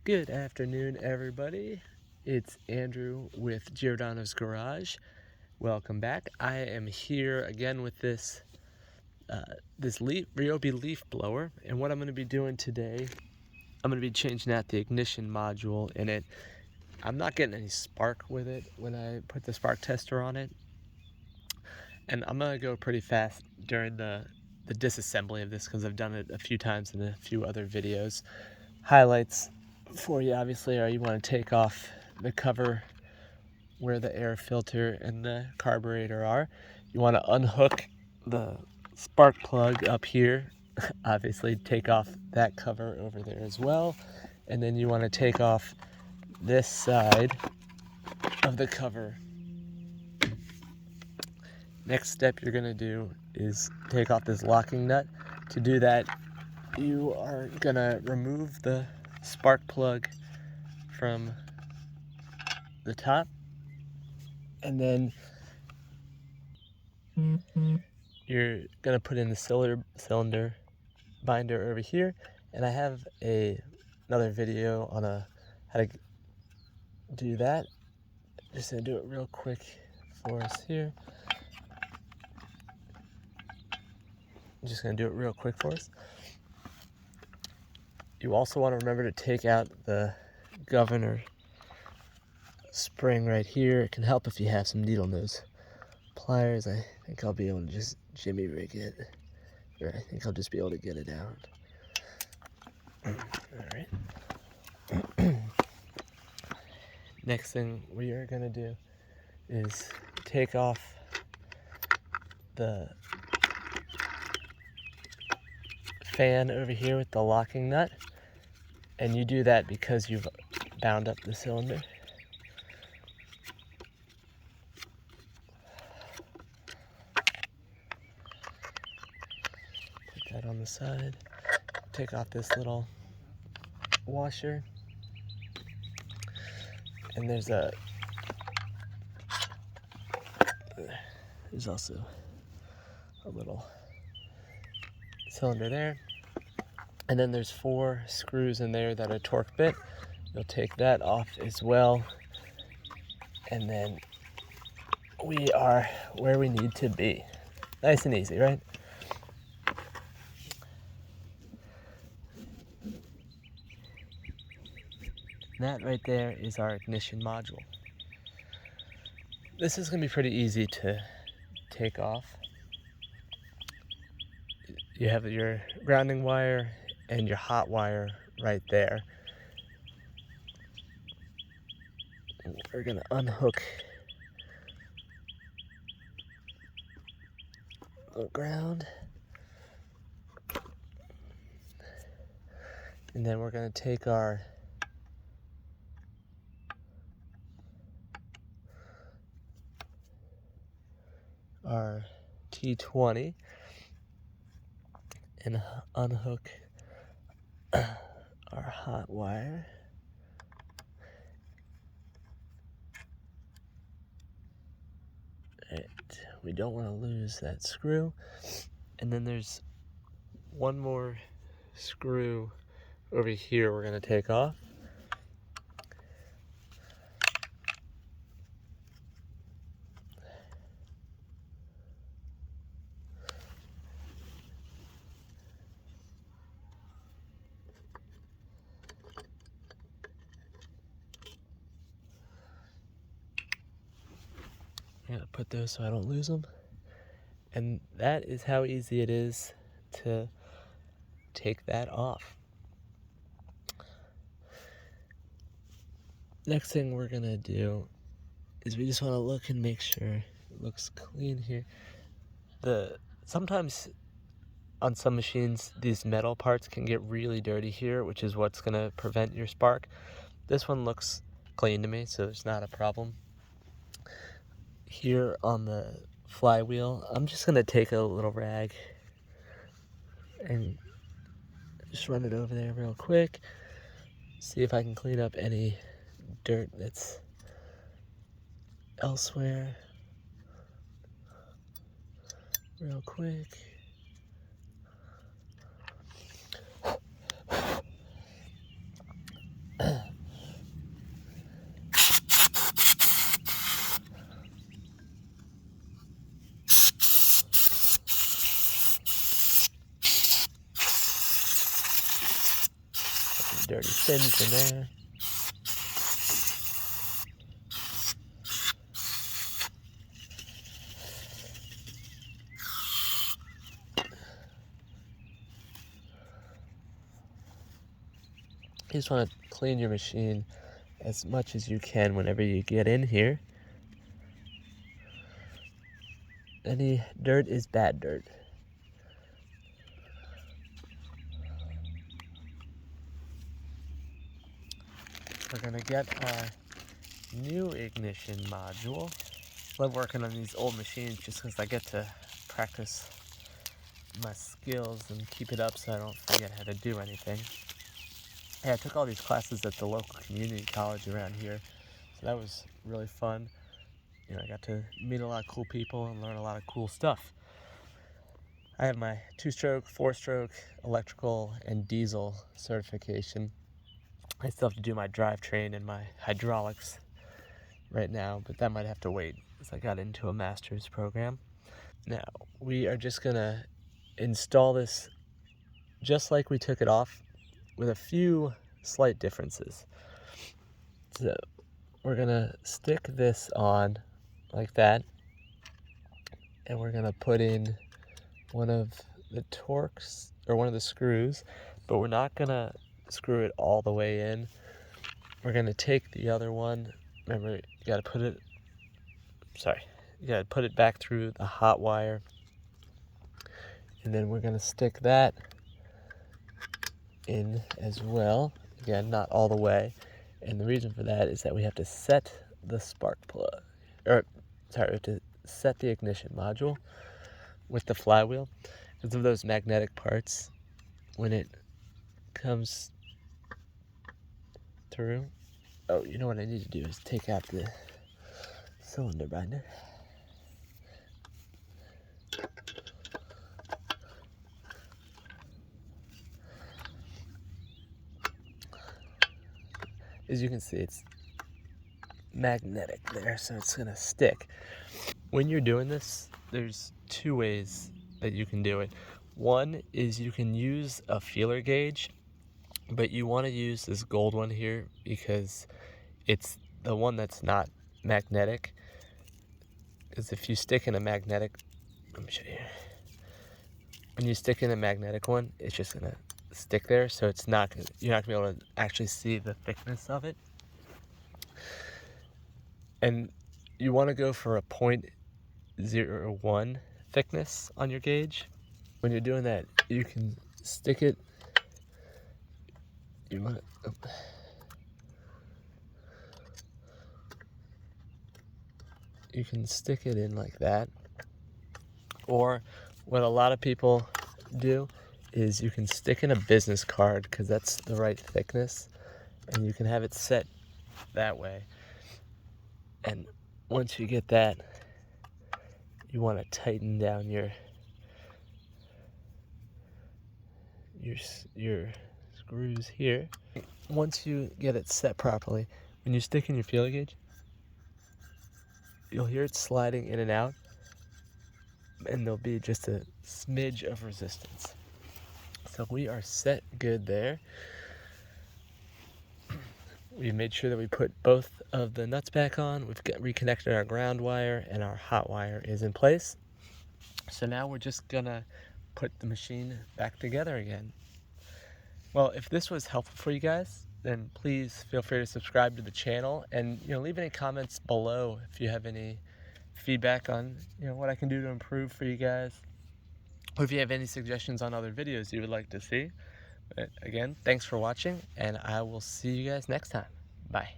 Good afternoon, everybody. It's Andrew with Giordano's Garage. Welcome back. I am here again with this Ryobi Leaf Blower, and what I'm going to be doing today, I'm going to be changing out the ignition module in it. I'm not getting any spark with it when I put the spark tester on it, and I'm going to go pretty fast during the disassembly of this because I've done it a few times in a few other videos. Highlights for you obviously are you want to take off the cover where the air filter and the carburetor are. You want to unhook the spark plug up here, obviously take off that cover over there as well, and then you want to take off this side of the cover. Next step you're going to do is take off this locking nut. To do that, you are going to remove the spark plug from the top, and then you're going to put in the cylinder binder over here, and I have another video on how to do that. Just going to do it real quick for us here. I'm just going to do it real quick for us. You also want to remember to take out the governor spring right here. It can help if you have some needle nose pliers. I think I'll be able to just jimmy rig it, or I think I'll just be able to get it out. Alright. Next thing we are going to do is take off the fan over here with the locking nut, and you do that because you've bound up the cylinder. Put that on the side. Take off this little washer, and there's also a little cylinder there, and then there's 4 screws in there that are torque bit. You'll take that off as well, and then we are where we need to be. Nice and easy, right? That right there is our ignition module. This is going to be pretty easy to take off. You have your grounding wire and your hot wire right there. We're going to unhook the ground, and then we're going to take our T20 and unhook our hot wire. Right. We don't want to lose that screw. And then there's one more screw over here we're going to take off. I'm gonna put those so I don't lose them. And that is how easy it is to take that off. Next thing we're gonna do is we just want to look and make sure it looks clean here. Sometimes on some machines these metal parts can get really dirty here, which is what's gonna prevent your spark. This one looks clean to me, so it's not a problem. Here on the flywheel, I'm just gonna take a little rag and just run it over there real quick. See if I can clean up any dirt that's elsewhere real quick. dirty fins in there. You just want to clean your machine as much as you can whenever you get in here. Any dirt is bad dirt. We're gonna get our new ignition module. Love working on these old machines just because I get to practice my skills and keep it up so I don't forget how to do anything. Yeah, I took all these classes at the local community college around here, so that was really fun. You know, I got to meet a lot of cool people and learn a lot of cool stuff. I have my 2-stroke, 4-stroke, electrical, and diesel certification. I still have to do my drivetrain and my hydraulics right now, but that might have to wait as I got into a master's program. Now, we are just gonna install this just like we took it off with a few slight differences. So we're gonna stick this on like that, and we're gonna put in one of the Torx, or one of the screws, but we're not gonna screw it all the way in. We're gonna take the other one. Remember, you gotta put it back through the hot wire, and then we're gonna stick that in as well. Again, not all the way, and the reason for that is that we have to set the spark plug, we have to set the ignition module with the flywheel because of those magnetic parts. When it comes through, oh, you know what I need to do is take out the cylinder binder. As you can see, it's magnetic there, so it's gonna stick. When you're doing this, there's 2 ways that you can do it. One is you can use a feeler gauge, but you want to use this gold one here because it's the one that's not magnetic. Because if you stick in a magnetic, let me show you. When you stick in a magnetic one, it's just gonna stick there, so it's not gonna, you're not gonna be able to actually see the thickness of it. And you want to go for a 0.01 thickness on your gauge. When you're doing that, you can stick it. You can stick it in like that, or what a lot of people do is you can stick in a business card because that's the right thickness, and you can have it set that way. And once you get that, you want to tighten down your screws here. Once you get it set properly, when you stick in your feeler gauge, you'll hear it sliding in and out, and there'll be just a smidge of resistance. So we are set good there. We've made sure that we put both of the nuts back on. We've reconnected our ground wire, and our hot wire is in place. So now we're just gonna put the machine back together again. Well, if this was helpful for you guys, then please feel free to subscribe to the channel, and leave any comments below if you have any feedback on what I can do to improve for you guys, or if you have any suggestions on other videos you would like to see. But again, thanks for watching, and I will see you guys next time. Bye.